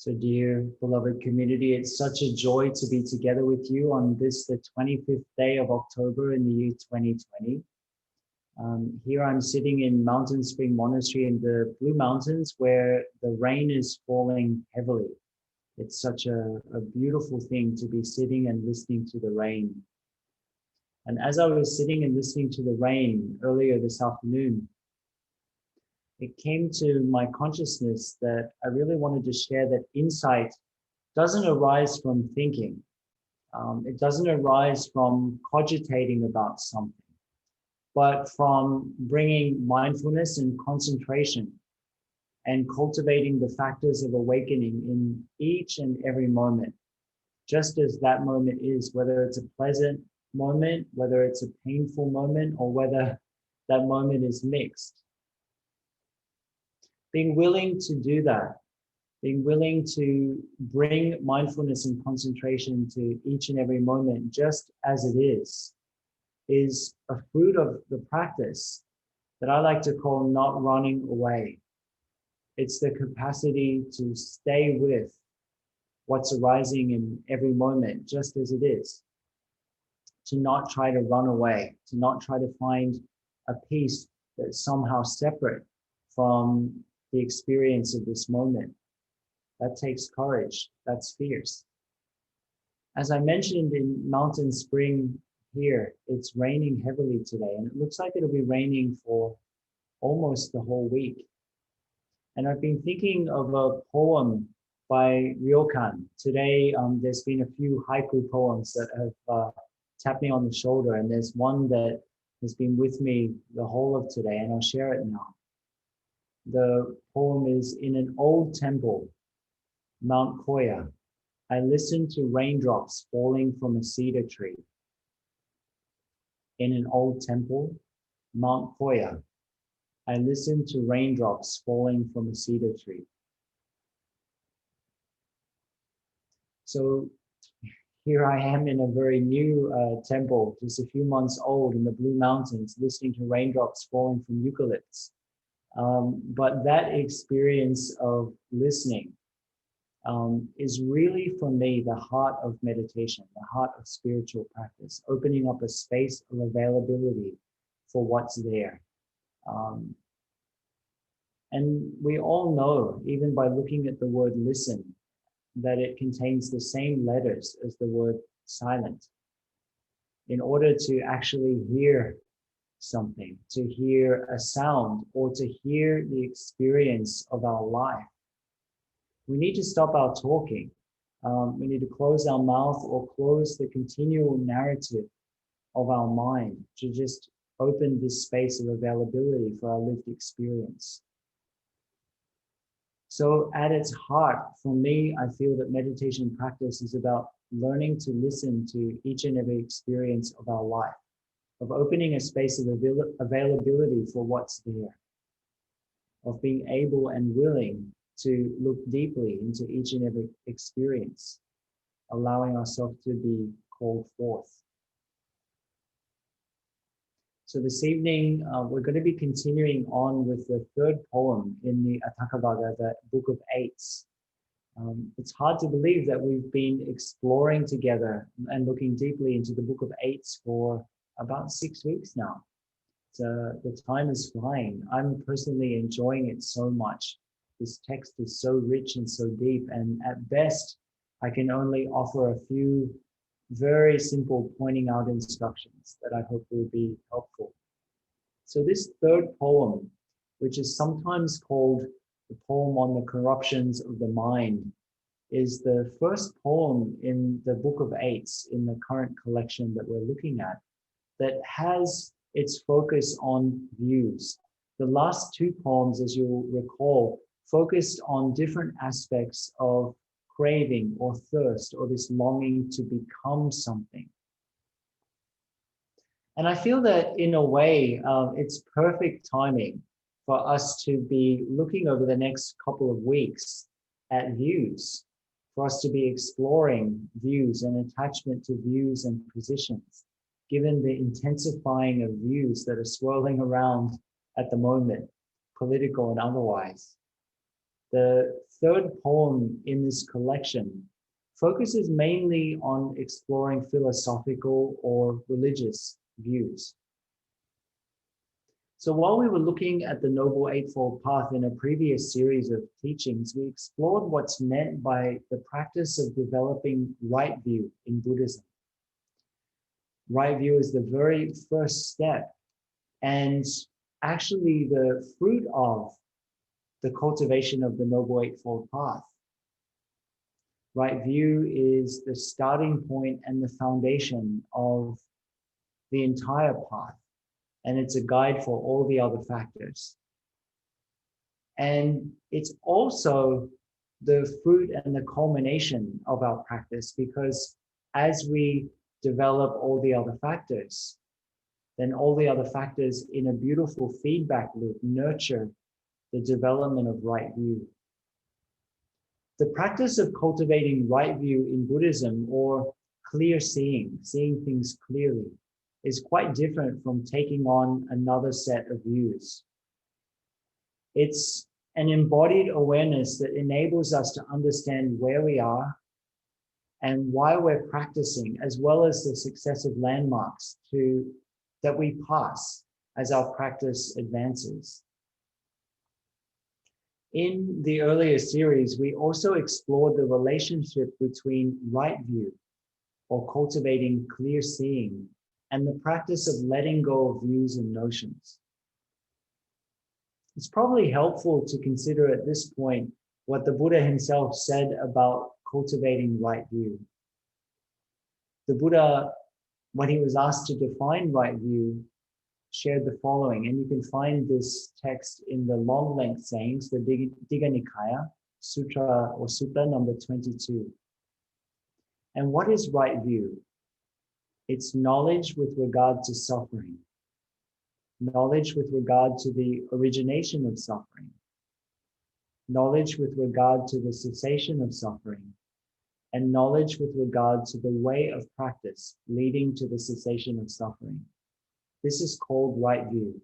So dear beloved community, it's such a joy to be together with you on this, the 25th day of October in the year 2020. Here I'm sitting in Mountain Spring Monastery in the Blue Mountains where the rain is falling heavily. It's such a beautiful thing to be sitting and listening to the rain. And as I was sitting and listening to the rain earlier this afternoon, it came to my consciousness that I really wanted to share that insight doesn't arise from thinking. It doesn't arise from cogitating about something, but from bringing mindfulness and concentration and cultivating the factors of awakening in each and every moment, just as that moment is, whether it's a pleasant moment, whether it's a painful moment, or whether that moment is mixed. Being willing to do that, being willing to bring mindfulness and concentration to each and every moment just as it is a fruit of the practice that I like to call not running away. It's the capacity to stay with what's arising in every moment just as it is, to not try to run away, to not try to find a peace that's somehow separate from the experience of this moment. That takes courage. That's fierce. As I mentioned in Mountain Spring here, it's raining heavily today, and it looks like it'll be raining for almost the whole week. And I've been thinking of a poem by Ryokan. Today, there's been a few haiku poems that have tapped me on the shoulder, and there's one that has been with me the whole of today, and I'll share it now. The poem is, in an old temple, Mount Koya, I listened to raindrops falling from a cedar tree. In an old temple, Mount Koya, I listened to raindrops falling from a cedar tree. So here I am in a very new temple, just a few months old in the Blue Mountains, listening to raindrops falling from eucalypts. But that experience of listening is really, for me, the heart of meditation, the heart of spiritual practice, opening up a space of availability for what's there. And we all know, even by looking at the word listen, that it contains the same letters as the word silent. In order to actually hear something, to hear a sound, or to hear the experience of our life, we need to stop our talking. We need to close our mouth or close the continual narrative of our mind to just open this space of availability for our lived experience. So at its heart, for me, I feel that meditation practice is about learning to listen to each and every experience of our life, of opening a space of availability for what's there, of being able and willing to look deeply into each and every experience, allowing ourselves to be called forth. So this evening, we're going to be continuing on with the third poem in the Atthakavagga, the Book of Eights. It's hard to believe that we've been exploring together and looking deeply into the Book of Eights for about 6 weeks now. So the time is flying. I'm personally enjoying it so much. This text is so rich and so deep, and at best, I can only offer a few very simple pointing out instructions that I hope will be helpful. So this third poem, which is sometimes called the poem on the corruptions of the mind, is the first poem in the Book of Eights in the current collection that we're looking at that has its focus on views. The last two poems, as you'll recall, focused on different aspects of craving or thirst or this longing to become something. And I feel that in a way, it's perfect timing for us to be looking over the next couple of weeks at views, for us to be exploring views and attachment to views and positions, given the intensifying of views that are swirling around at the moment, political and otherwise. The third poem in this collection focuses mainly on exploring philosophical or religious views. So while we were looking at the Noble Eightfold Path in a previous series of teachings, we explored what's meant by the practice of developing right view in Buddhism. Right view is the very first step and actually the fruit of the cultivation of the Noble Eightfold Path. Right view is the starting point and the foundation of the entire path, and it's a guide for all the other factors. And it's also the fruit and the culmination of our practice, because as we develop all the other factors, then all the other factors in a beautiful feedback loop nurture the development of right view. The practice of cultivating right view in Buddhism, or clear seeing things clearly, is quite different from taking on another set of views. It's an embodied awareness that enables us to understand where we are and why we're practicing, as well as the successive landmarks that we pass as our practice advances. In the earlier series, we also explored the relationship between right view, or cultivating clear seeing, and the practice of letting go of views and notions. It's probably helpful to consider at this point what the Buddha himself said about cultivating right view. The Buddha, when he was asked to define right view, shared the following, and you can find this text in the long length sayings, the Digha Nikaya, Sutra or Sutta number 22. And what is right view? It's knowledge with regard to suffering, knowledge with regard to the origination of suffering, knowledge with regard to the cessation of suffering, and knowledge with regard to the way of practice leading to the cessation of suffering. This is called right view.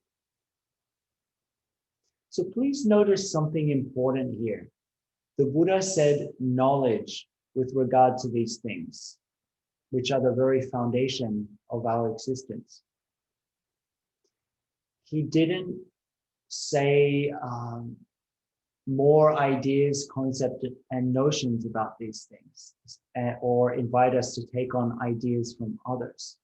So please notice something important here. The Buddha said knowledge with regard to these things, which are the very foundation of our existence. He didn't say more ideas, concepts, and notions about these things, or invite us to take on ideas from others.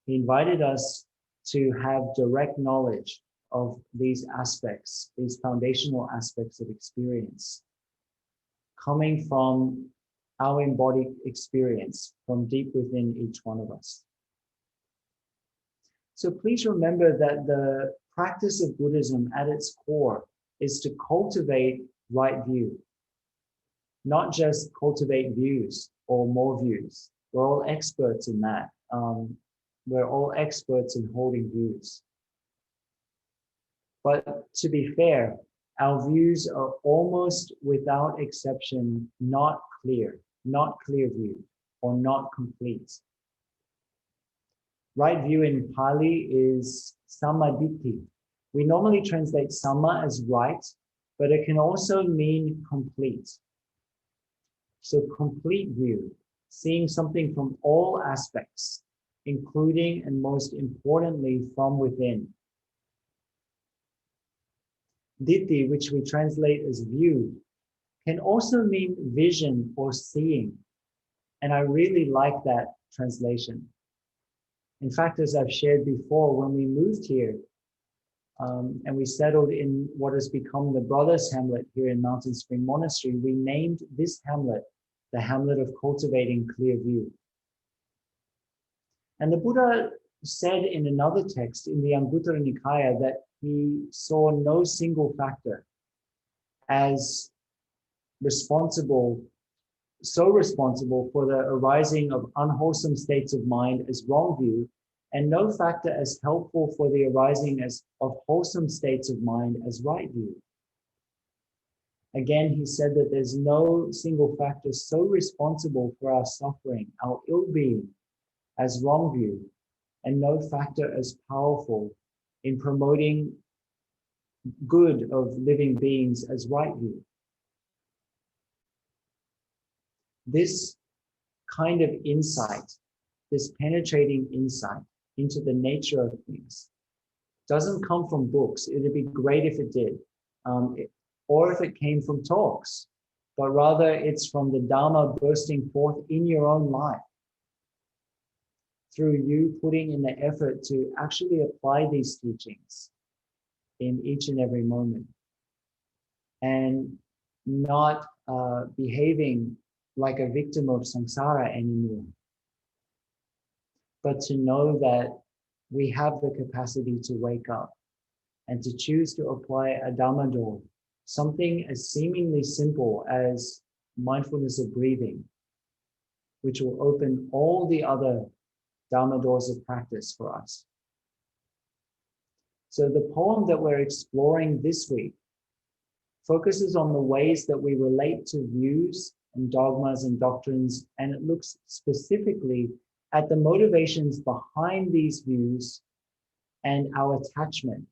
He invited us to have direct knowledge of these aspects, these foundational aspects of experience, coming from our embodied experience from deep within each one of us. So please remember that the practice of Buddhism at its core is to cultivate right view, not just cultivate views or more views. We're all experts in that. We're all experts in holding views. But to be fair, our views are almost without exception not clear view, or not complete. Right view in Pali is sammaditthi. We normally translate samma as right, but it can also mean complete. So complete view, seeing something from all aspects, including and most importantly from within. Ditti, which we translate as view, can also mean vision or seeing. And I really like that translation. In fact, as I've shared before, when we moved here and we settled in what has become the Brothers Hamlet here in Mountain Spring Monastery, we named this hamlet the Hamlet of Cultivating Clear View. And the Buddha said in another text in the Anguttara Nikaya that he saw no single factor as so responsible for the arising of unwholesome states of mind as wrong view, and no factor as helpful for the arising of wholesome states of mind as right view. Again, he said that there's no single factor so responsible for our suffering, our ill-being, as wrong view, and no factor as powerful in promoting good of living beings as right view. this kind of insight, this penetrating insight into the nature of things, doesn't come from books. It'd be great if it did, or if it came from talks, but rather it's from the Dharma bursting forth in your own life, through you putting in the effort to actually apply these teachings in each and every moment, and not behaving like a victim of samsara anymore, but to know that we have the capacity to wake up and to choose to apply a Dhamma door, something as seemingly simple as mindfulness of breathing, which will open all the other Dhamma doors of practice for us. So the poem that we're exploring this week focuses on the ways that we relate to views and dogmas and doctrines, and it looks specifically at the motivations behind these views and our attachment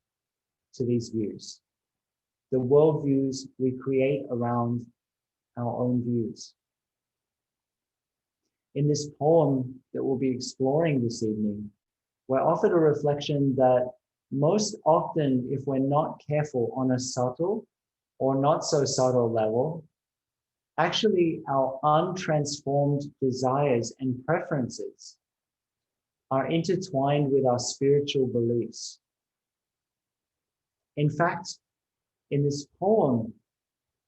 to these views, the worldviews we create around our own views. In this poem that we'll be exploring this evening, we're offered a reflection that most often, if we're not careful on a subtle or not so subtle level, actually our untransformed desires and preferences are intertwined with our spiritual beliefs. In fact, in this poem,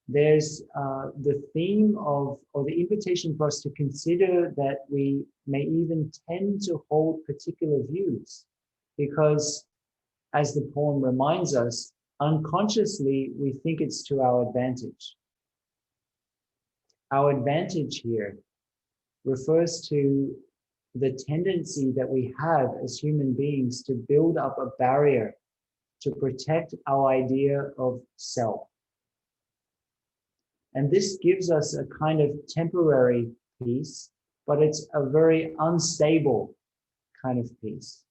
there's the theme of, or the invitation for us to consider that we may even tend to hold particular views, because as the poem reminds us, unconsciously we think it's to our advantage. Our advantage here refers to the tendency that we have as human beings to build up a barrier to protect our idea of self. And this gives us a kind of temporary peace, but it's a very unstable kind of peace.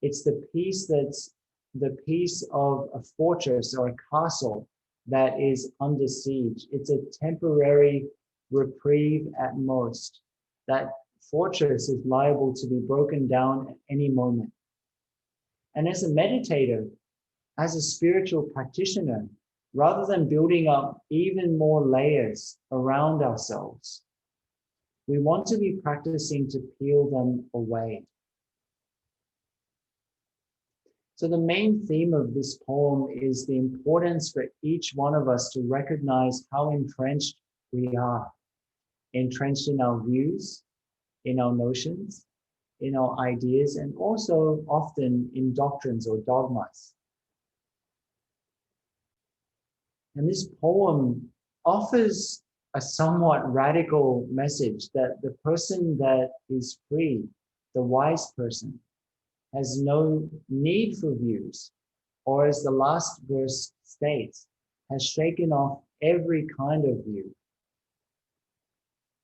It's the peace that's the peace of a fortress or a castle that is under siege. It's a temporary reprieve at most. That fortress is liable to be broken down at any moment. And as a meditator, as a spiritual practitioner, rather than building up even more layers around ourselves, we want to be practicing to peel them away. So the main theme of this poem is the importance for each one of us to recognize how entrenched we are, entrenched in our views, in our notions, in our ideas, and also often in doctrines or dogmas. And this poem offers a somewhat radical message that the person that is free, the wise person, has no need for views, or as the last verse states, has shaken off every kind of view.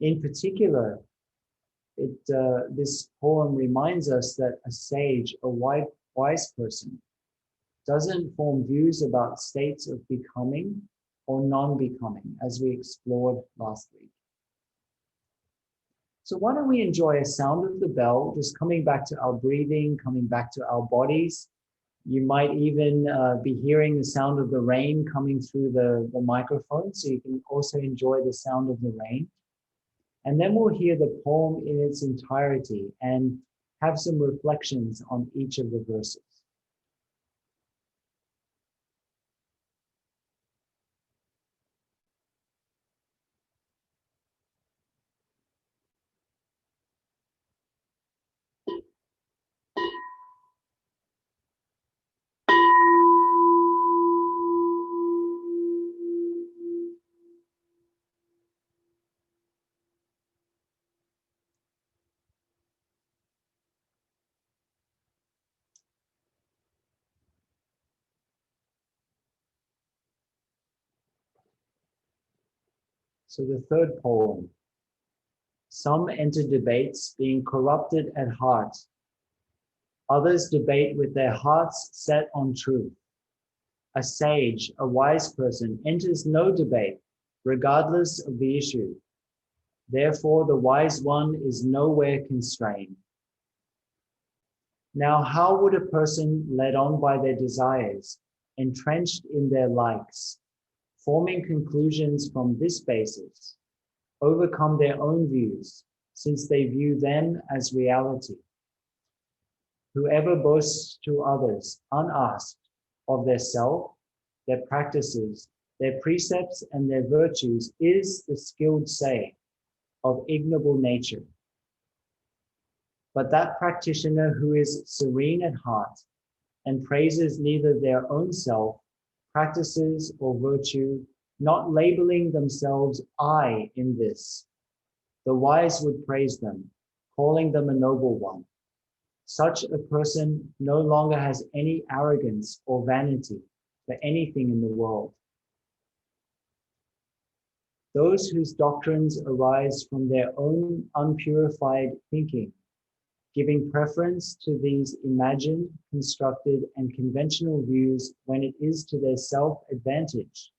In particular, this poem reminds us that a sage, a wise person, doesn't form views about states of becoming or non-becoming, as we explored last week. So why don't we enjoy a sound of the bell, just coming back to our breathing, coming back to our bodies. You might even be hearing the sound of the rain coming through the microphone, so you can also enjoy the sound of the rain. And then we'll hear the poem in its entirety and have some reflections on each of the verses. So the third poem. Some enter debates being corrupted at heart. Others debate with their hearts set on truth. A sage, a wise person, enters no debate, regardless of the issue. Therefore, the wise one is nowhere constrained. Now, how would a person led on by their desires, entrenched in their likes, forming conclusions from this basis, overcome their own views, since they view them as reality? Whoever boasts to others unasked of their self, their practices, their precepts, and their virtues is the skilled say of ignoble nature. But that practitioner who is serene at heart and praises neither their own self, practices, or virtue, not labeling themselves I in this, the wise would praise them, calling them a noble one. Such a person no longer has any arrogance or vanity for anything in the world. Those whose doctrines arise from their own unpurified thinking, giving preference to these imagined, constructed, and conventional views when it is to their self-advantage.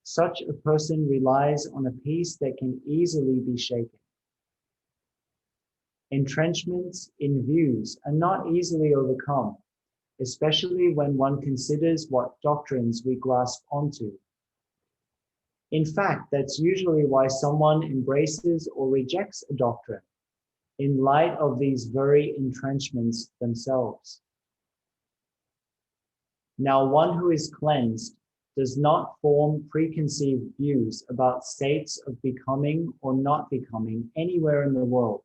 Such a person relies on a peace that can easily be shaken. Entrenchments in views are not easily overcome, especially when one considers what doctrines we grasp onto. In fact, that's usually why someone embraces or rejects a doctrine, in light of these very entrenchments themselves. Now, one who is cleansed does not form preconceived views about states of becoming or not becoming anywhere in the world.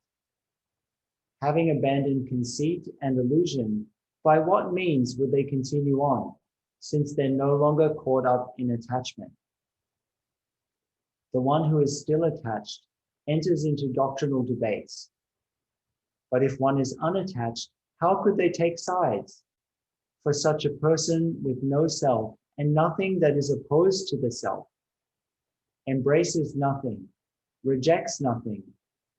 Having abandoned conceit and illusion, by what means would they continue on, since they're no longer caught up in attachment? The one who is still attached enters into doctrinal debates. But if one is unattached, how could they take sides? For such a person with no self and nothing that is opposed to the self, embraces nothing, rejects nothing,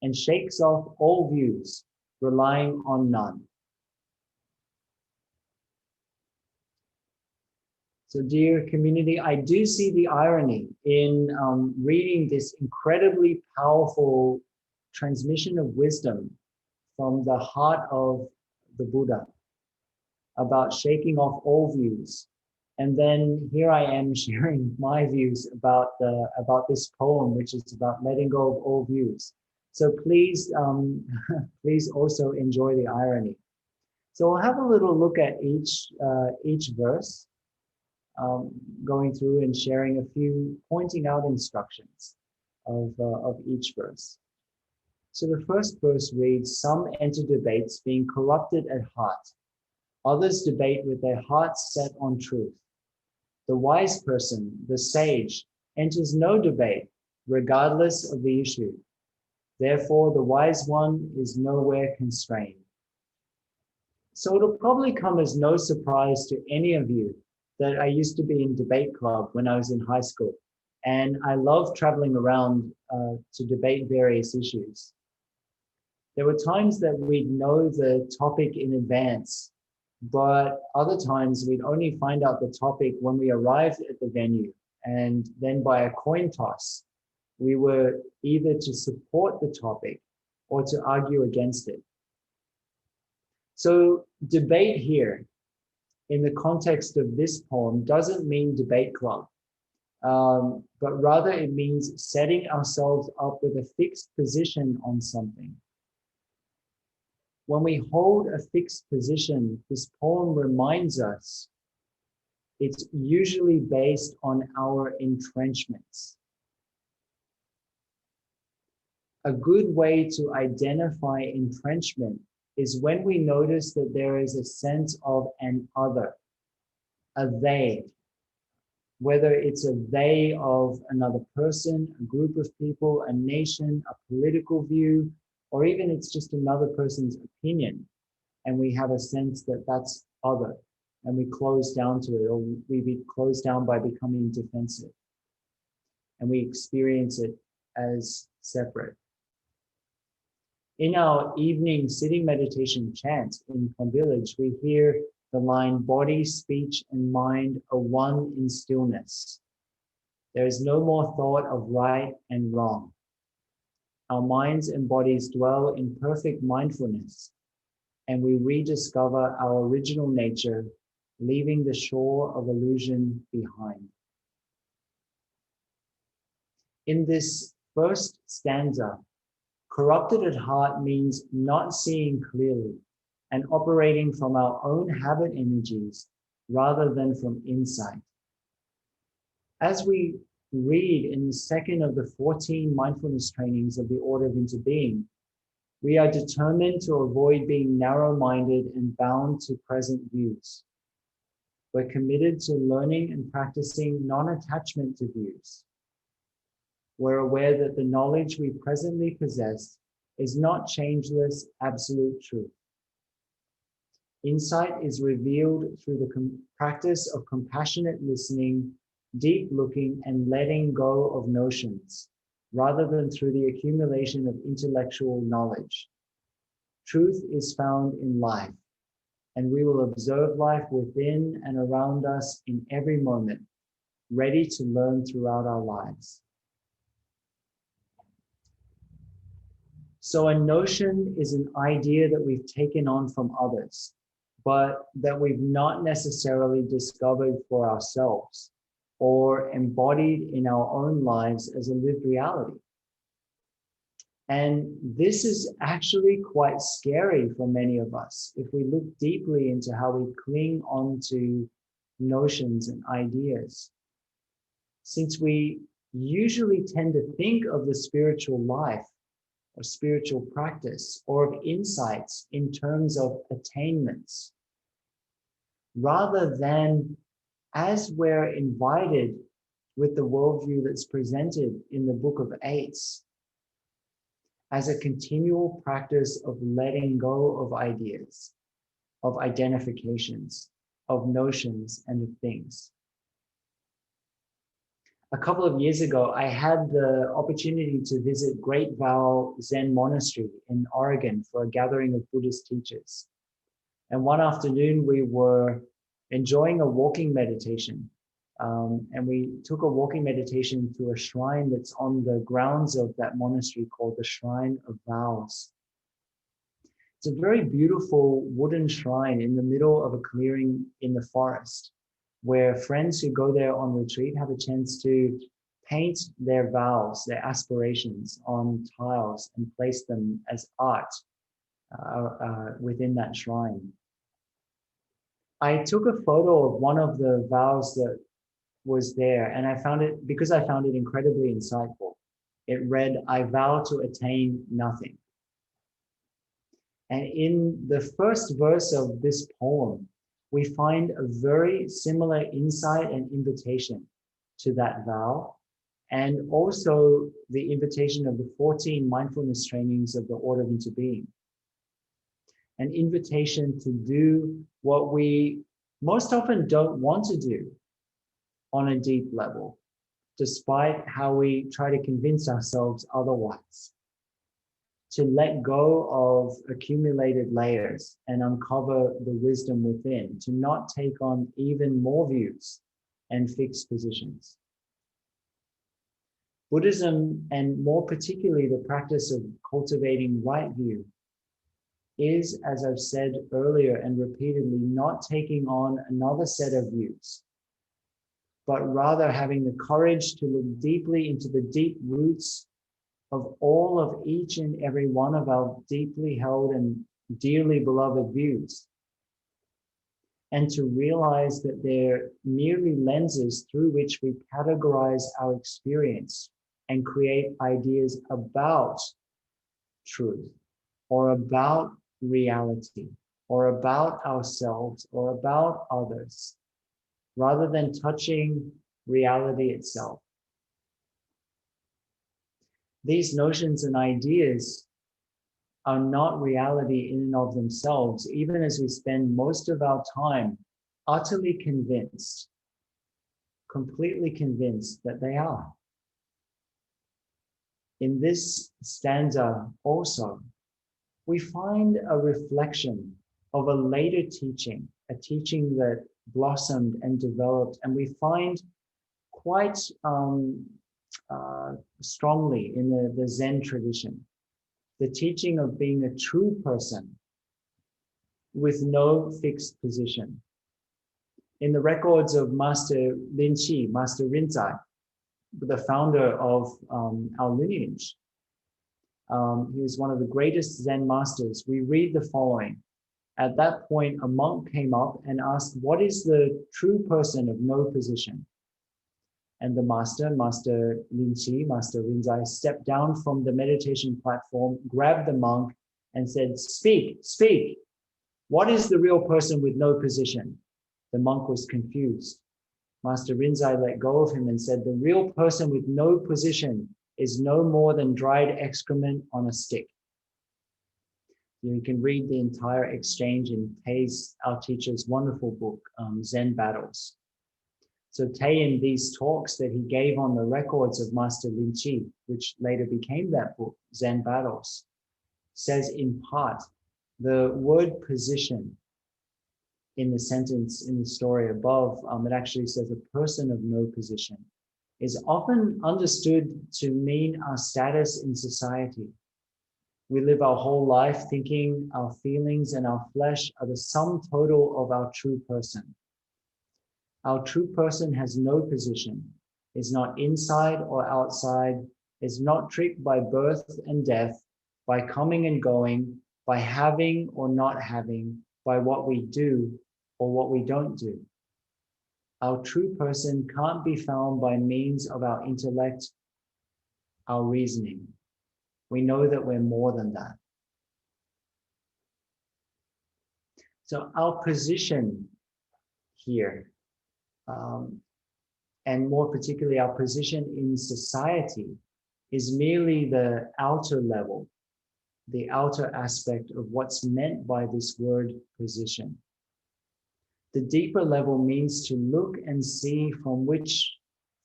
and shakes off all views, relying on none. So, dear community, I do see the irony in reading this incredibly powerful transmission of wisdom from the heart of the Buddha about shaking off all views. And then here I am sharing my views about this poem, which is about letting go of all views. So please, please also enjoy the irony. So we'll have a little look at each verse, going through and sharing a few pointing out instructions of each verse. So the first verse reads, "Some enter debates being corrupted at heart. Others debate with their hearts set on truth. The wise person, the sage, enters no debate, regardless of the issue. Therefore, the wise one is nowhere constrained." So it'll probably come as no surprise to any of you that I used to be in debate club when I was in high school. And I loved traveling around to debate various issues. There were times that we'd know the topic in advance, but other times we'd only find out the topic when we arrived at the venue. And then by a coin toss, we were either to support the topic or to argue against it. So debate here, in the context of this poem, doesn't mean debate club, but rather it means setting ourselves up with a fixed position on something. When we hold a fixed position, this poem reminds us it's usually based on our entrenchments. A good way to identify entrenchment is when we notice that there is a sense of an other, a they, whether it's a they of another person, a group of people, a nation, a political view, or even it's just another person's opinion, and we have a sense that that's other, and we close down to it, or we be closed down by becoming defensive, and we experience it as separate. In our evening sitting meditation chant in Plum Village, we hear the line, "Body, speech, and mind are one in stillness. There is no more thought of right and wrong." our minds and bodies dwell in perfect mindfulness, and we rediscover our original nature, leaving the shore of illusion behind. In this first stanza, corrupted at heart means not seeing clearly and operating from our own habit energies rather than from insight. As we read in the second of the 14 mindfulness trainings of the Order of Interbeing, we are determined to avoid being narrow-minded and bound to present views. We're committed to learning and practicing non-attachment to views. We're aware that the knowledge we presently possess is not changeless, absolute truth. Insight is revealed through the practice of compassionate listening, deep looking, and letting go of notions, rather than through the accumulation of intellectual knowledge. Truth is found in life, and we will observe life within and around us in every moment, ready to learn throughout our lives. So a notion is an idea that we've taken on from others, but that we've not necessarily discovered for ourselves or embodied in our own lives as a lived reality. And this is actually quite scary for many of us if we look deeply into how we cling onto notions and ideas. Since we usually tend to think of the spiritual life or spiritual practice or of insights in terms of attainments, rather than as we're invited with the worldview that's presented in the Book of Eights, as a continual practice of letting go of ideas, of identifications, of notions, and of things. A couple of years ago, I had the opportunity to visit Great Vow Zen Monastery in Oregon for a gathering of Buddhist teachers. And one afternoon, we were enjoying a walking meditation. And we took a walking meditation to a shrine that's on the grounds of that monastery called the Shrine of Vows. It's a very beautiful wooden shrine in the middle of a clearing in the forest, where friends who go there on retreat have a chance to paint their vows, their aspirations on tiles and place them as art within that shrine. I took a photo of one of the vows that was there, and I found it, because I found it incredibly insightful. It read, "I vow to attain nothing." And in the first verse of this poem, we find a very similar insight and invitation to that vow, and also the invitation of the 14 mindfulness trainings of the Order of Interbeing. An invitation to do what we most often don't want to do on a deep level, despite how we try to convince ourselves otherwise. To let go of accumulated layers and uncover the wisdom within, to not take on even more views and fixed positions. Buddhism, and more particularly the practice of cultivating right view, is, as I've said earlier and repeatedly, not taking on another set of views, but rather having the courage to look deeply into the deep roots of all of each and every one of our deeply held and dearly beloved views, and to realize that they're merely lenses through which we categorize our experience and create ideas about truth, or about reality, or about ourselves, or about others, rather than touching reality itself. These notions and ideas are not reality in and of themselves, even as we spend most of our time utterly convinced, completely convinced that they are. In this stanza also, we find a reflection of a later teaching, a teaching that blossomed and developed, and we find quite strongly in the Zen tradition. The teaching of being a true person with no fixed position. In the records of Master Linqi, Master Rinzai, the founder of our lineage, he was one of the greatest Zen masters. We read the following. At that point, a monk came up and asked, what is the true person of no position? And the Master Linqi, Master Rinzai, stepped down from the meditation platform, grabbed the monk and said, speak, speak. What is the real person with no position? The monk was confused. Master Rinzai let go of him and said, the real person with no position is no more than dried excrement on a stick. You can read the entire exchange in Tei's, our teacher's wonderful book, Zen Battles. So Tei, in these talks that he gave on the records of Master Linqi, which later became that book, Zen Battles, says in part, the word position in the sentence in the story above, it actually says a person of no position, is often understood to mean our status in society. We live our whole life thinking our feelings and our flesh are the sum total of our true person. Our true person has no position, is not inside or outside, is not tricked by birth and death, by coming and going, by having or not having, by what we do or what we don't do. Our true person can't be found by means of our intellect, our reasoning. We know that we're more than that. So our position here, and more particularly our position in society, is merely the outer level, the outer aspect of what's meant by this word position. The deeper level means to look and see from which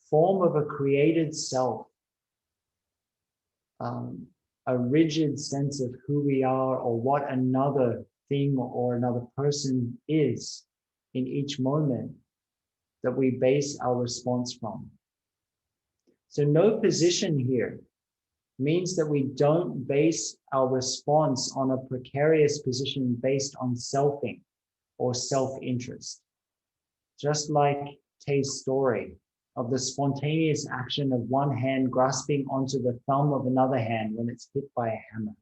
form of a created self, a rigid sense of who we are or what another thing or another person is in each moment, that we base our response from. So no position here means that we don't base our response on a precarious position based on selfing or self-interest. Just like Tei's story of the spontaneous action of one hand grasping onto the thumb of another hand when it's hit by a hammer.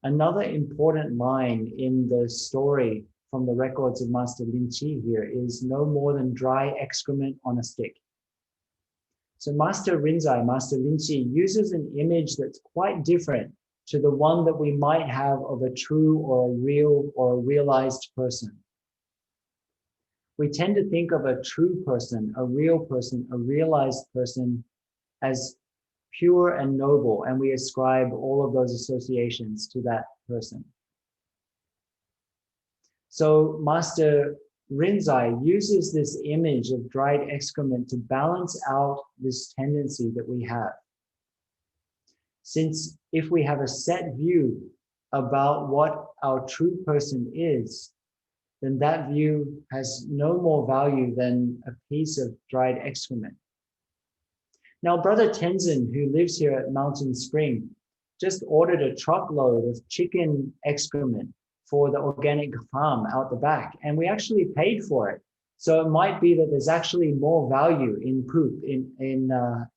Another important line in the story from the records of Master Linqi here is no more than dry excrement on a stick. So Master Rinzai, Master Linqi, uses an image that's quite different to the one that we might have of a true or a real or a realized person. We tend to think of a true person, a real person, a realized person as pure and noble, and we ascribe all of those associations to that person. So Master Rinzai uses this image of dried excrement to balance out this tendency that we have. Since if we have a set view about what our true person is, then that view has no more value than a piece of dried excrement. Now, Brother Tenzin, who lives here at Mountain Spring, just ordered a truckload of chicken excrement for the organic farm out the back, and we actually paid for it. So it might be that there's actually more value in poop, in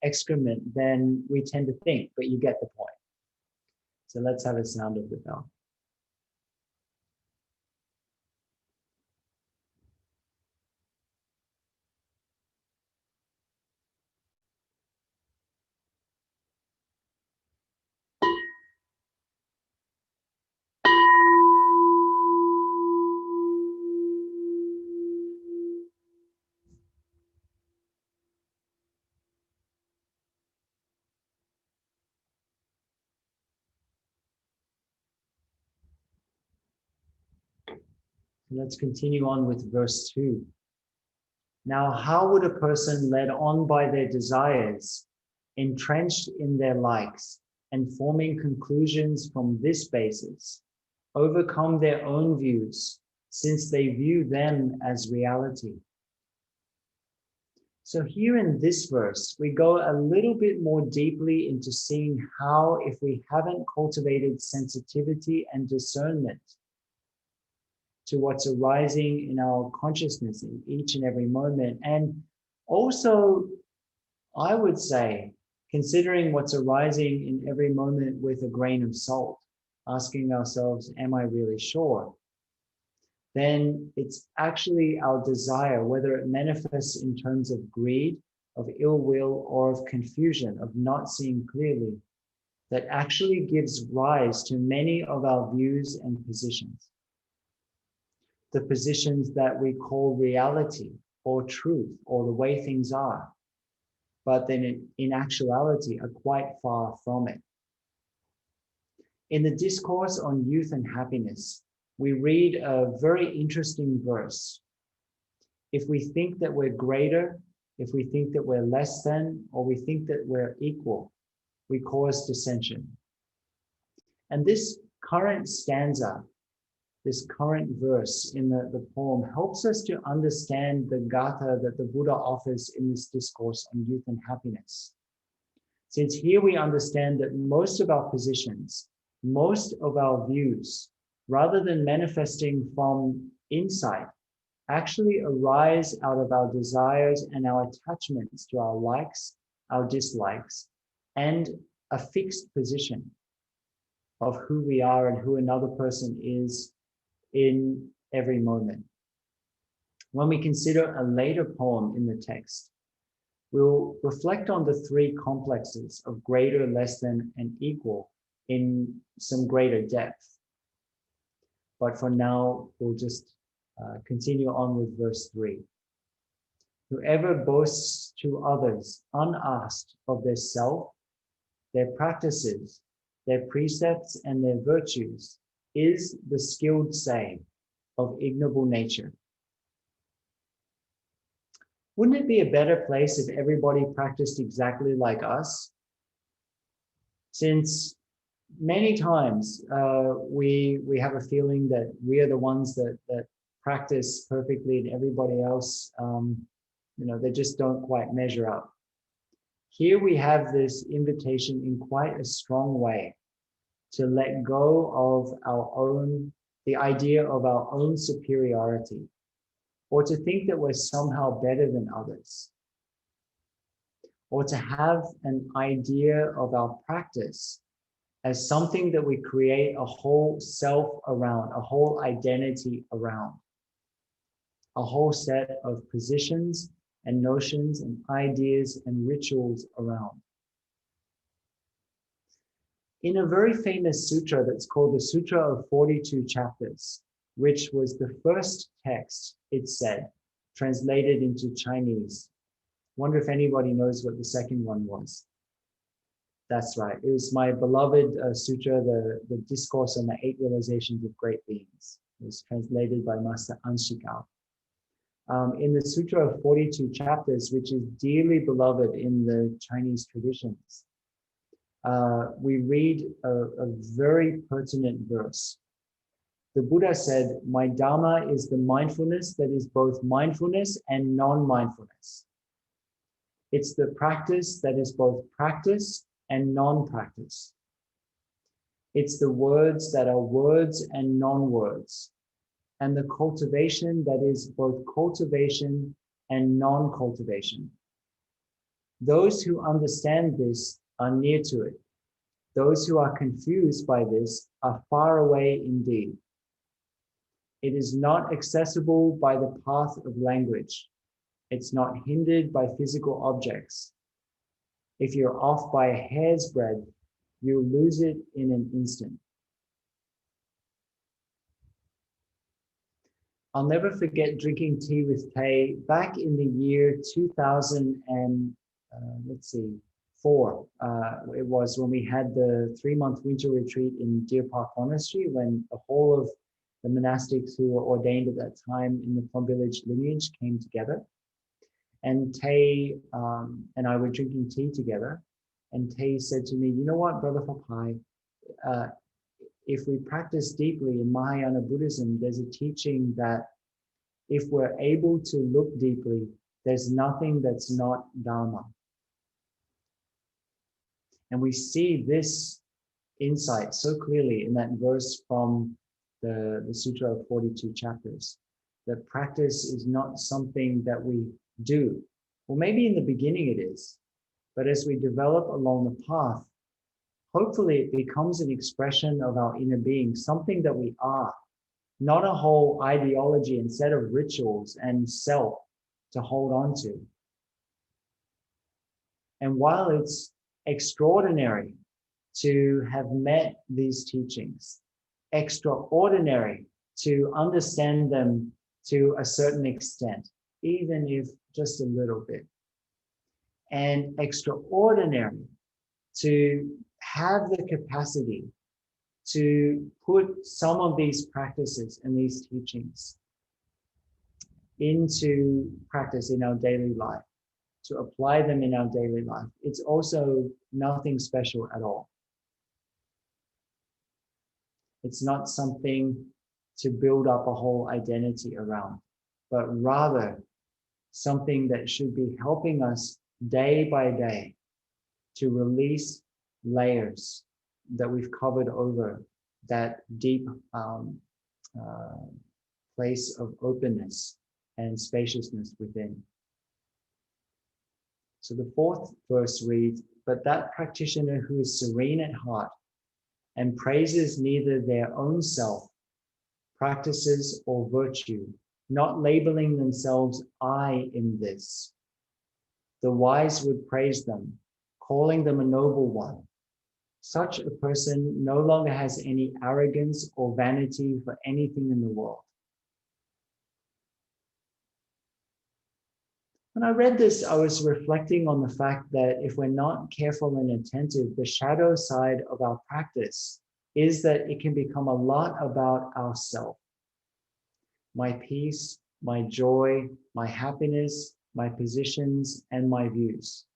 excrement than we tend to think, but you get the point. So let's have a sound of the bell. Let's continue on with verse 2. Now, how would a person led on by their desires, entrenched in their likes, and forming conclusions from this basis, overcome their own views, since they view them as reality? So here in this verse, we go a little bit more deeply into seeing how, if we haven't cultivated sensitivity and discernment to what's arising in our consciousness in each and every moment, and also, I would say, considering what's arising in every moment with a grain of salt, asking ourselves, am I really sure? Then it's actually our desire, whether it manifests in terms of greed, of ill will, or of confusion, of not seeing clearly, that actually gives rise to many of our views and positions. The positions that we call reality or truth or the way things are, but then in actuality are quite far from it. In the discourse on youth and happiness, we read a very interesting verse. If we think that we're greater, if we think that we're less than, or we think that we're equal, we cause dissension. And this current stanza, this current verse in the poem helps us to understand the gatha that the Buddha offers in this discourse on youth and happiness. Since here we understand that most of our positions, most of our views, rather than manifesting from inside, actually arise out of our desires and our attachments to our likes, our dislikes, and a fixed position of who we are and who another person is in every moment. When we consider a later poem in the text, we'll reflect on the three complexes of greater, less than, and equal in some greater depth. But for now, we'll just continue on with verse 3. Whoever boasts to others unasked of their self, their practices, their precepts, and their virtues is the skilled say of ignoble nature. Wouldn't it be a better place if everybody practiced exactly like us? Since many times we have a feeling that we are the ones that practice perfectly, and everybody else, they just don't quite measure up. Here we have this invitation in quite a strong way to let go of the idea of our own superiority, or to think that we're somehow better than others, or to have an idea of our practice as something that we create a whole self around, a whole identity around, a whole set of positions and notions and ideas and rituals around. In a very famous sutra that's called the Sutra of 42 Chapters, which was the first text, it said, translated into Chinese. Wonder if anybody knows what the second one was. That's right. It was my beloved sutra, the Discourse on the Eight Realizations of Great Beings. It was translated by Master Anshikao. In the Sutra of 42 Chapters, which is dearly beloved in the Chinese traditions, we read a very pertinent verse. The Buddha said, my Dharma is the mindfulness that is both mindfulness and non-mindfulness. It's the practice that is both practice and non-practice. It's the words that are words and non-words, and the cultivation that is both cultivation and non-cultivation. Those who understand this are near to it. Those who are confused by this are far away indeed. It is not accessible by the path of language. It's not hindered by physical objects. If you're off by a hair's breadth, you'll lose it in an instant. I'll never forget drinking tea with Tay back in the year 2004. It was when we had the 3-month winter retreat in Deer Park Monastery, when the whole of the monastics who were ordained at that time in the Plum Village lineage came together. And Tay and I were drinking tea together. And Tay said to me, you know what, Brother Hopai, if we practice deeply in Mahayana Buddhism, there's a teaching that if we're able to look deeply, There's nothing that's not Dharma. And we see this insight so clearly in that verse from the Sutra of 42 chapters, that practice is not something that we do. Well, maybe in the beginning it is, but as we develop along the path, hopefully it becomes an expression of our inner being, something that we are, not a whole ideology and set of rituals and self to hold on to. And while it's extraordinary to have met these teachings, extraordinary to understand them to a certain extent, even if just a little bit, and extraordinary to have the capacity to put some of these practices and these teachings into practice in our daily life, to apply them in our daily life. It's also nothing special at all. It's not something to build up a whole identity around, but rather something that should be helping us day by day to release layers that we've covered over that deep place of openness and spaciousness within. So the fourth verse reads, "But that practitioner who is serene at heart and praises neither their own self, practices, or virtue, not labeling themselves I in this. The wise would praise them, calling them a noble one. Such a person no longer has any arrogance or vanity for anything in the world." When I read this, I was reflecting on the fact that if we're not careful and attentive, the shadow side of our practice is that it can become a lot about ourself. My peace, my joy, my happiness, my positions, and my views.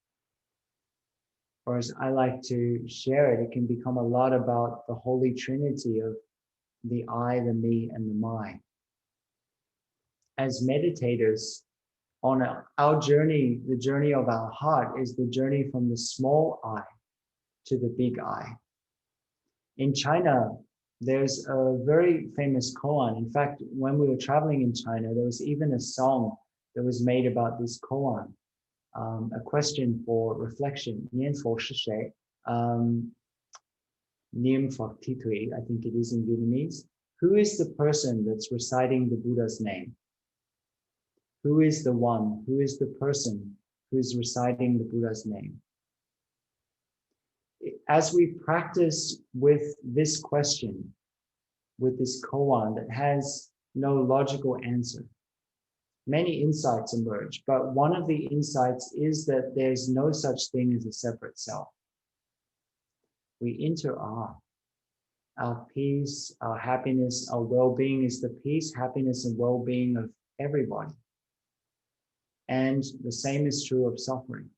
Or as I like to share it, it can become a lot about the Holy Trinity of the I, the me, and the my. As meditators, on our journey, the journey of our heart is the journey from the small I to the big I. In China, there's a very famous koan. In fact, when we were traveling in China, there was even a song that was made about this koan, a question for reflection. Nian fo shi shui? Nian fo ti tui, I think it is in Vietnamese. Who is the person that's reciting the Buddha's name? Who is the one? Who is the person who is reciting the Buddha's name? As we practice with this question, with this koan that has no logical answer, many insights emerge, but one of the insights is that there's no such thing as a separate self. We are. Our peace, our happiness, our well-being is the peace, happiness, and well-being of everybody. And the same is true of suffering.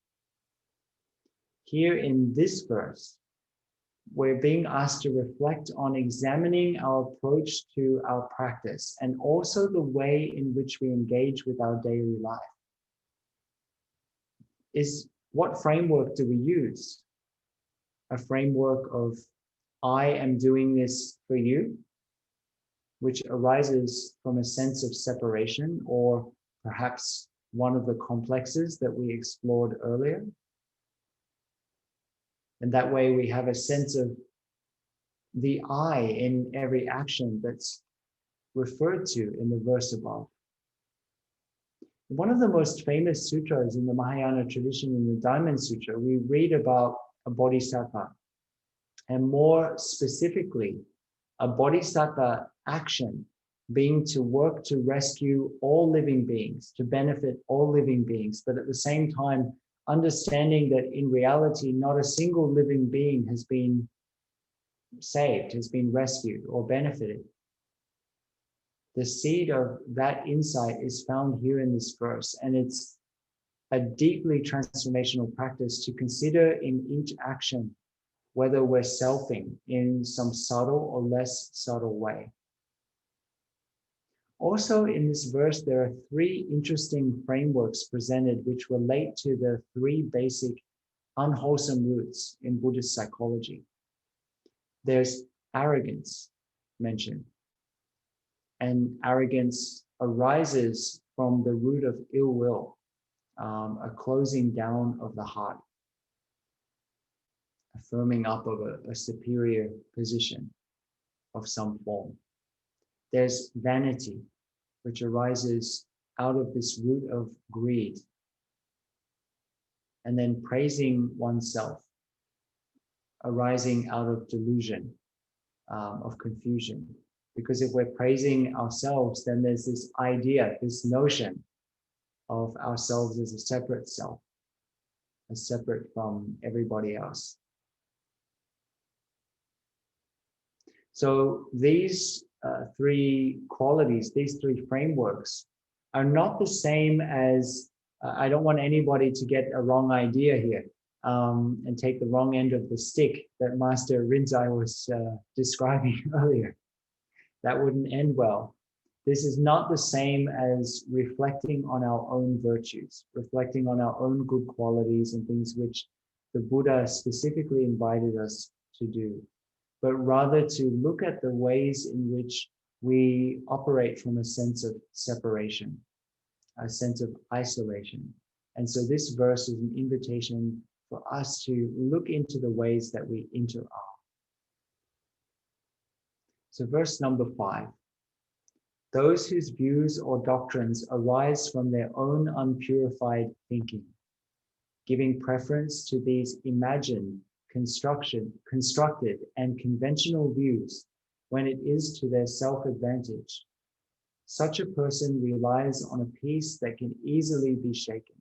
Here in this verse, we're being asked to reflect on examining our approach to our practice and also the way in which we engage with our daily life. What framework do we use? A framework of I am doing this for you, which arises from a sense of separation, or perhaps one of the complexes that we explored earlier. And that way we have a sense of the I in every action that's referred to in the verse above. One of the most famous sutras in the Mahayana tradition, in the Diamond Sutra, we read about a bodhisattva, and more specifically, a bodhisattva action being to work to rescue all living beings, to benefit all living beings, but at the same time, understanding that in reality, not a single living being has been saved, has been rescued or benefited. The seed of that insight is found here in this verse, and it's a deeply transformational practice to consider in each action whether we're selfing in some subtle or less subtle way. Also in this verse, there are three interesting frameworks presented which relate to the three basic unwholesome roots in Buddhist psychology. There's arrogance mentioned, and arrogance arises from the root of ill will, a closing down of the heart, a firming up of a superior position of some form. There's vanity, which arises out of this root of greed, and then praising oneself, arising out of delusion, of confusion. Because if we're praising ourselves, then there's this idea, this notion of ourselves as a separate self, as separate from everybody else. So these three qualities, these three frameworks are not the same as, I don't want anybody to get a wrong idea here and take the wrong end of the stick that Master Rinzai was describing earlier. That wouldn't end well. This is not the same as reflecting on our own virtues, reflecting on our own good qualities and things which the Buddha specifically invited us to do, but rather to look at the ways in which we operate from a sense of separation, a sense of isolation. And so this verse is an invitation for us to look into the ways that we interact. So verse number 5, those whose views or doctrines arise from their own unpurified thinking, giving preference to these imagined, constructed, and conventional views when it is to their self-advantage, such a person relies on a peace that can easily be shaken.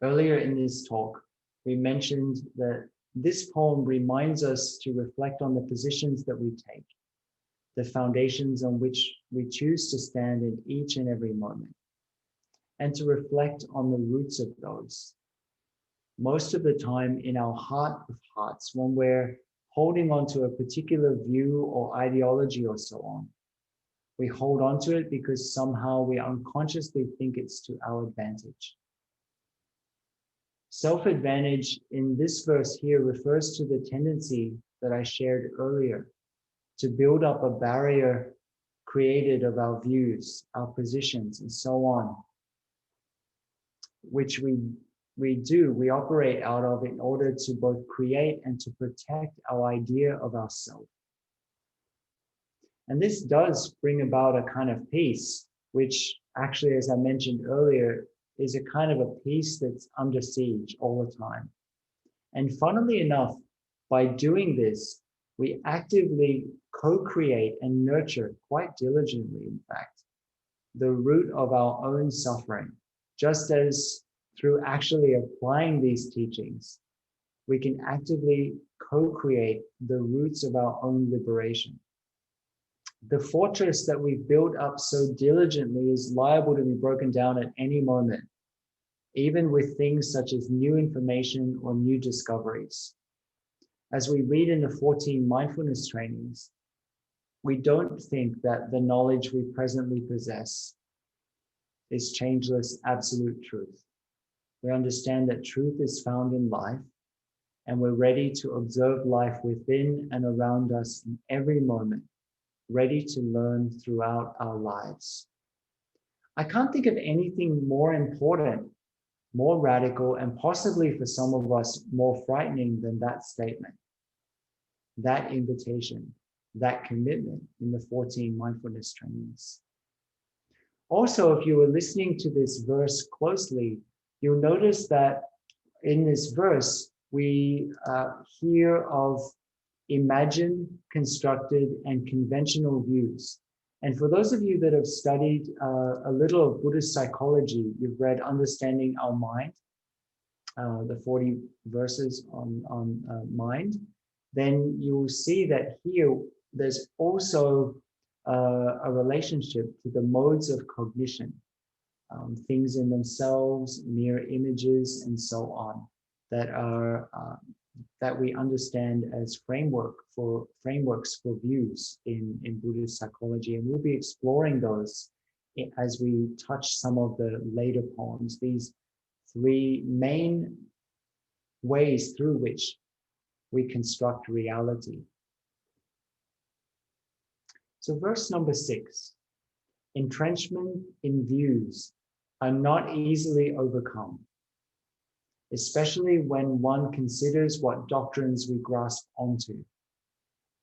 Earlier in this talk, we mentioned that this poem reminds us to reflect on the positions that we take, the foundations on which we choose to stand in each and every moment, and to reflect on the roots of those. Most of the time in our heart of hearts, when we're holding on to a particular view or ideology or so on, we hold on to it because somehow we unconsciously think it's to our advantage. Self-advantage in this verse here refers to the tendency that I shared earlier to build up a barrier created of our views, our positions, and so on, which we operate out of in order to both create and to protect our idea of ourselves. And this does bring about a kind of peace, which actually, as I mentioned earlier, is a kind of a peace that's under siege all the time. And funnily enough, by doing this, we actively co-create and nurture quite diligently, in fact, the root of our own suffering, just as through actually applying these teachings, we can actively co-create the roots of our own liberation. The fortress that we've built up so diligently is liable to be broken down at any moment, even with things such as new information or new discoveries. As we read in the 14 mindfulness trainings, we don't think that the knowledge we presently possess is changeless absolute truth. We understand that truth is found in life, and we're ready to observe life within and around us in every moment, ready to learn throughout our lives. I can't think of anything more important, more radical, and possibly for some of us more frightening than that statement, that invitation, that commitment in the 14 mindfulness trainings. Also, if you were listening to this verse closely, you'll notice that in this verse, we hear of imagined, constructed, and conventional views. And for those of you that have studied a little of Buddhist psychology, you've read Understanding Our Mind, the 40 verses on mind, then you'll see that here there's also a relationship to the modes of cognition, things in themselves, mere images, and so on, that are that we understand as frameworks for views in Buddhist psychology. And we'll be exploring those as we touch some of the later poems, these three main ways through which we construct reality. So verse number 6, entrenchment in views are not easily overcome, especially when one considers what doctrines we grasp onto.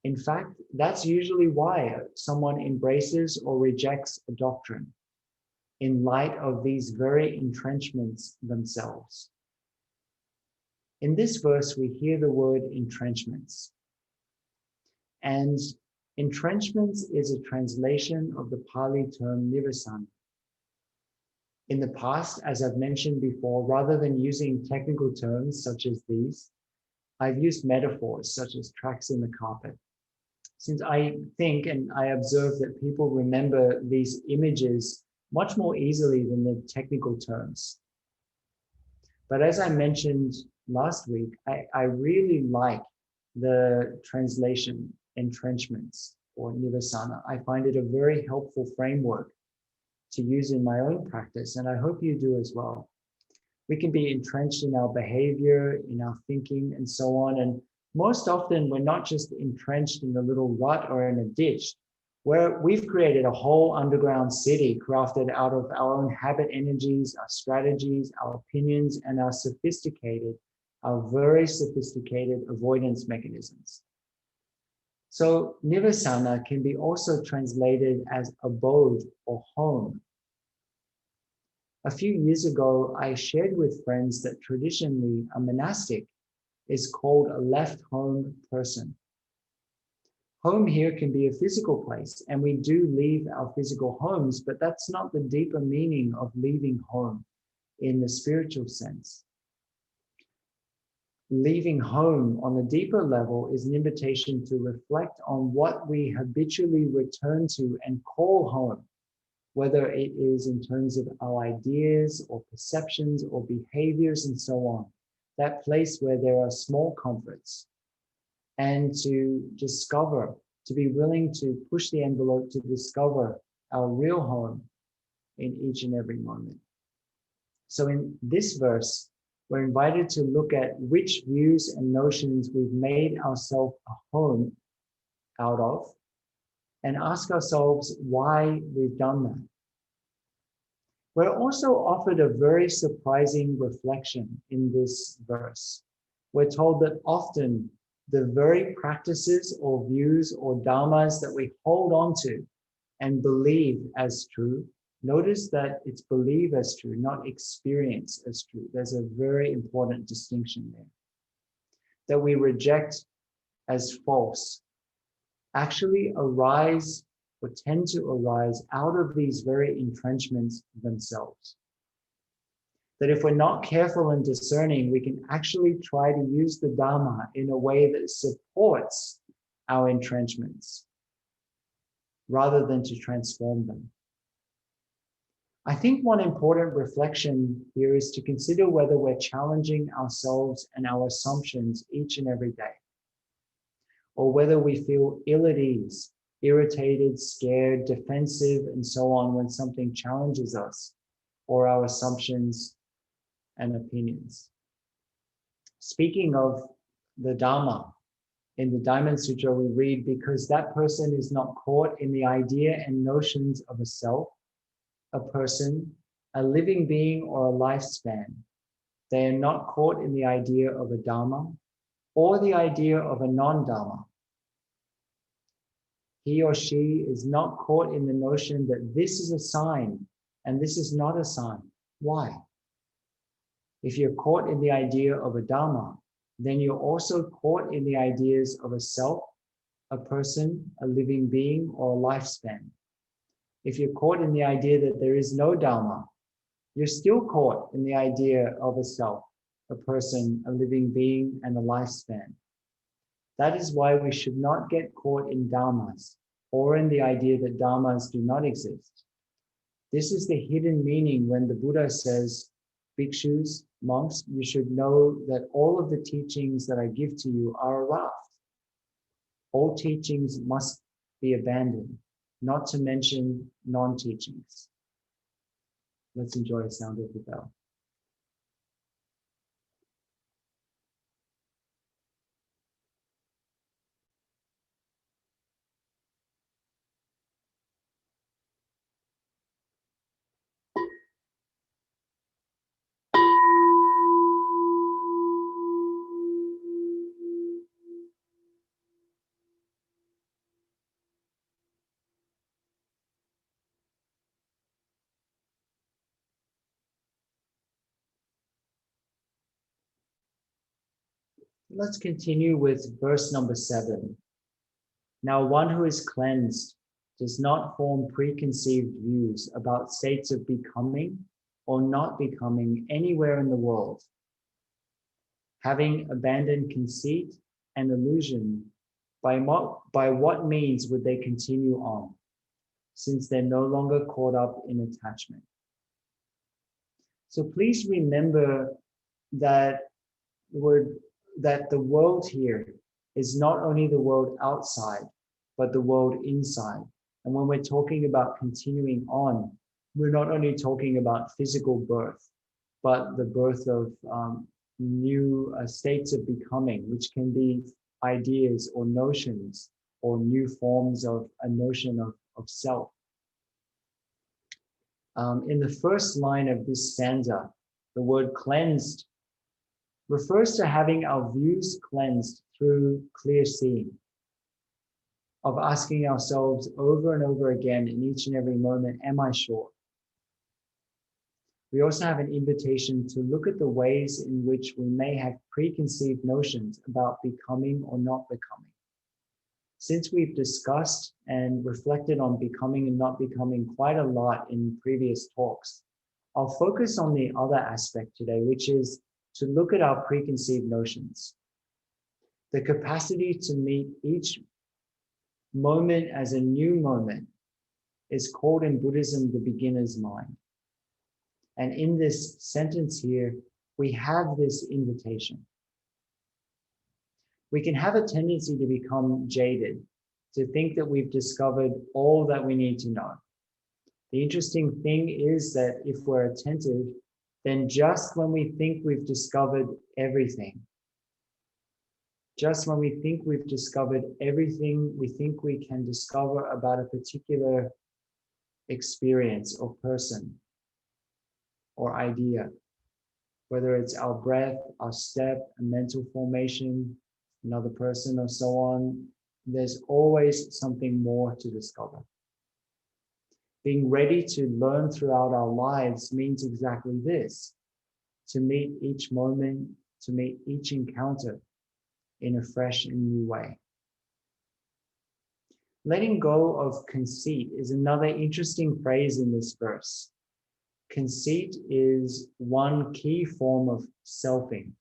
In fact, that's usually why someone embraces or rejects a doctrine, in light of these very entrenchments themselves. In this verse, we hear the word entrenchments. And entrenchments is a translation of the Pali term nivasana. In the past, as I've mentioned before, rather than using technical terms such as these, I've used metaphors such as tracks in the carpet. Since I think and I observe that people remember these images much more easily than the technical terms. But as I mentioned last week, I really like the translation entrenchments or nivasana. I find it a very helpful framework to use in my own practice, and I hope you do as well. We can be entrenched in our behavior, in our thinking, and so on. And most often, we're not just entrenched in a little rut or in a ditch, where we've created a whole underground city crafted out of our own habit energies, our strategies, our opinions, and our very sophisticated avoidance mechanisms. So nivasana can be also translated as abode or home. A few years ago, I shared with friends that traditionally a monastic is called a left home person. Home here can be a physical place, and we do leave our physical homes, but that's not the deeper meaning of leaving home in the spiritual sense. Leaving home on a deeper level is an invitation to reflect on what we habitually return to and call home, whether it is in terms of our ideas or perceptions or behaviors and so on, that place where there are small comforts, and to discover, to be willing to push the envelope to discover our real home in each and every moment. So in this verse, we're invited to look at which views and notions we've made ourselves a home out of, and ask ourselves why we've done that. We're also offered a very surprising reflection in this verse. We're told that often the very practices or views or dharmas that we hold on to and believe as true, notice that it's believe as true, not experience as true. There's a very important distinction there. That we reject as false actually arise or tend to arise out of these very entrenchments themselves. That if we're not careful and discerning, we can actually try to use the Dharma in a way that supports our entrenchments rather than to transform them. I think one important reflection here is to consider whether we're challenging ourselves and our assumptions each and every day, or whether we feel ill at ease, irritated, scared, defensive, and so on when something challenges us or our assumptions and opinions. Speaking of the Dharma, in the Diamond Sutra we read, because that person is not caught in the idea and notions of a self, a person, a living being, or a lifespan. They are not caught in the idea of a Dharma or the idea of a non-Dharma. He or she is not caught in the notion that this is a sign and this is not a sign. Why? If you're caught in the idea of a Dharma, then you're also caught in the ideas of a self, a person, a living being, or a lifespan. If you're caught in the idea that there is no Dharma, you're still caught in the idea of a self, a person, a living being, and a lifespan. That is why we should not get caught in dharmas or in the idea that dharmas do not exist. This is the hidden meaning when the Buddha says, bhikshus, monks, you should know that all of the teachings that I give to you are a raft. All teachings must be abandoned, not to mention non-teachings. Let's enjoy the sound of the bell. Let's continue with verse number 7. Now, one who is cleansed does not form preconceived views about states of becoming or not becoming anywhere in the world. Having abandoned conceit and illusion, by what means would they continue on, since they're no longer caught up in attachment? So please remember that the world here is not only the world outside, but the world inside. And when we're talking about continuing on, we're not only talking about physical birth, but the birth of new states of becoming, which can be ideas or notions or new forms of a notion of self. In the first line of this stanza, the word cleansed refers to having our views cleansed through clear seeing, of asking ourselves over and over again in each and every moment, am I sure? We also have an invitation to look at the ways in which we may have preconceived notions about becoming or not becoming. Since we've discussed and reflected on becoming and not becoming quite a lot in previous talks, I'll focus on the other aspect today, which is to look at our preconceived notions. The capacity to meet each moment as a new moment is called in Buddhism the beginner's mind. And in this sentence here, we have this invitation. We can have a tendency to become jaded, to think that we've discovered all that we need to know. The interesting thing is that if we're attentive, then just when we think we've discovered everything, just when we think we've discovered everything we think we can discover about a particular experience or person or idea, whether it's our breath, our step, a mental formation, another person, or so on, there's always something more to discover. Being ready to learn throughout our lives means exactly this: to meet each moment, to meet each encounter in a fresh and new way. Letting go of conceit is another interesting phrase in this verse. Conceit is one key form of selfing.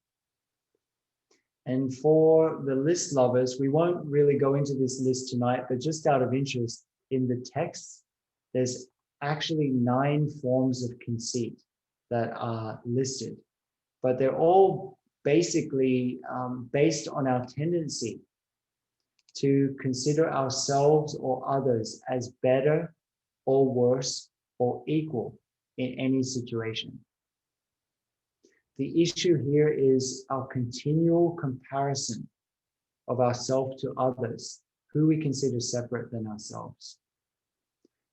And for the list lovers, we won't really go into this list tonight, but just out of interest, in the text, there's actually 9 forms of conceit that are listed, but they're all basically based on our tendency to consider ourselves or others as better or worse or equal in any situation. The issue here is our continual comparison of ourselves to others, who we consider separate than ourselves.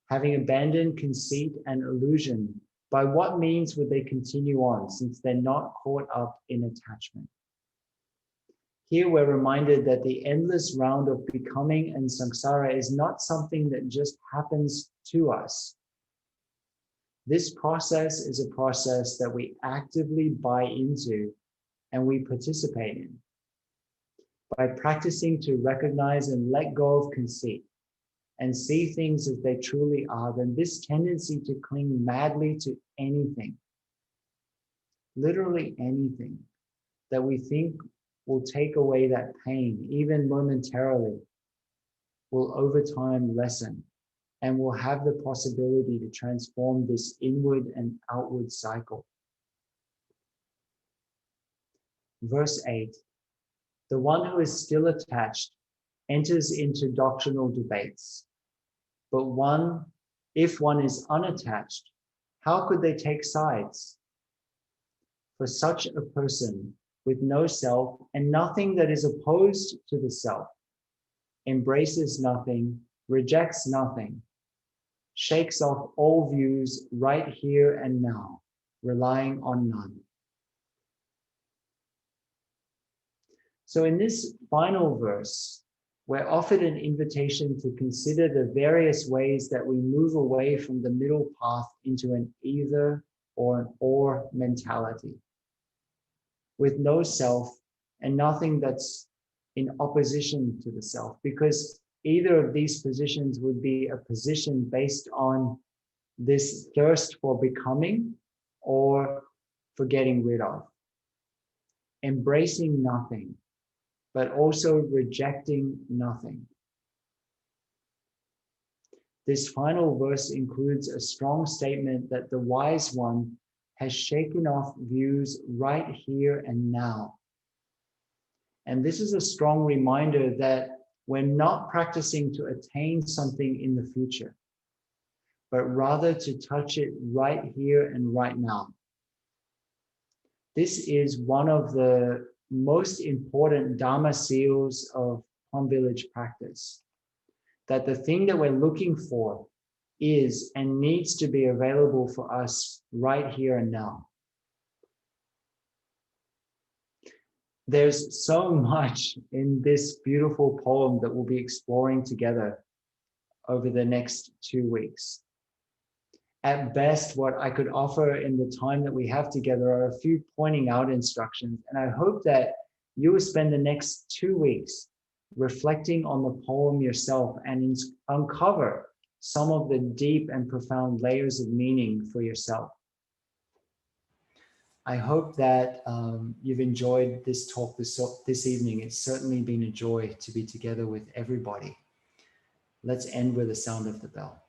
Having abandoned conceit and illusion, by what means would they continue on, since they're not caught up in attachment? Here we're reminded that the endless round of becoming and samsara is not something that just happens to us. This process is a process that we actively buy into and we participate in. By practicing to recognize and let go of conceit and see things as they truly are, then this tendency to cling madly to anything, literally anything, that we think will take away that pain, even momentarily, will over time lessen and will have the possibility to transform this inward and outward cycle. Verse 8, the one who is still attached enters into doctrinal debates. But if one is unattached, how could they take sides? For such a person with no self and nothing that is opposed to the self, embraces nothing, rejects nothing, shakes off all views right here and now, relying on none. So in this final verse, we're offered an invitation to consider the various ways that we move away from the middle path into an either or an or mentality, with no self and nothing that's in opposition to the self, because either of these positions would be a position based on this thirst for becoming or for getting rid of. Embracing nothing, but also rejecting nothing. This final verse includes a strong statement that the wise one has shaken off views right here and now. And this is a strong reminder that we're not practicing to attain something in the future, but rather to touch it right here and right now. This is one of the most important Dharma seals of Plum Village practice, that the thing that we're looking for is and needs to be available for us right here and now. There's so much in this beautiful poem that we'll be exploring together over the next 2 weeks. At best, what I could offer in the time that we have together are a few pointing out instructions, and I hope that you will spend the next 2 weeks reflecting on the poem yourself and uncover some of the deep and profound layers of meaning for yourself. I hope that you've enjoyed this talk this evening. It's certainly been a joy to be together with everybody. Let's end with the sound of the bell.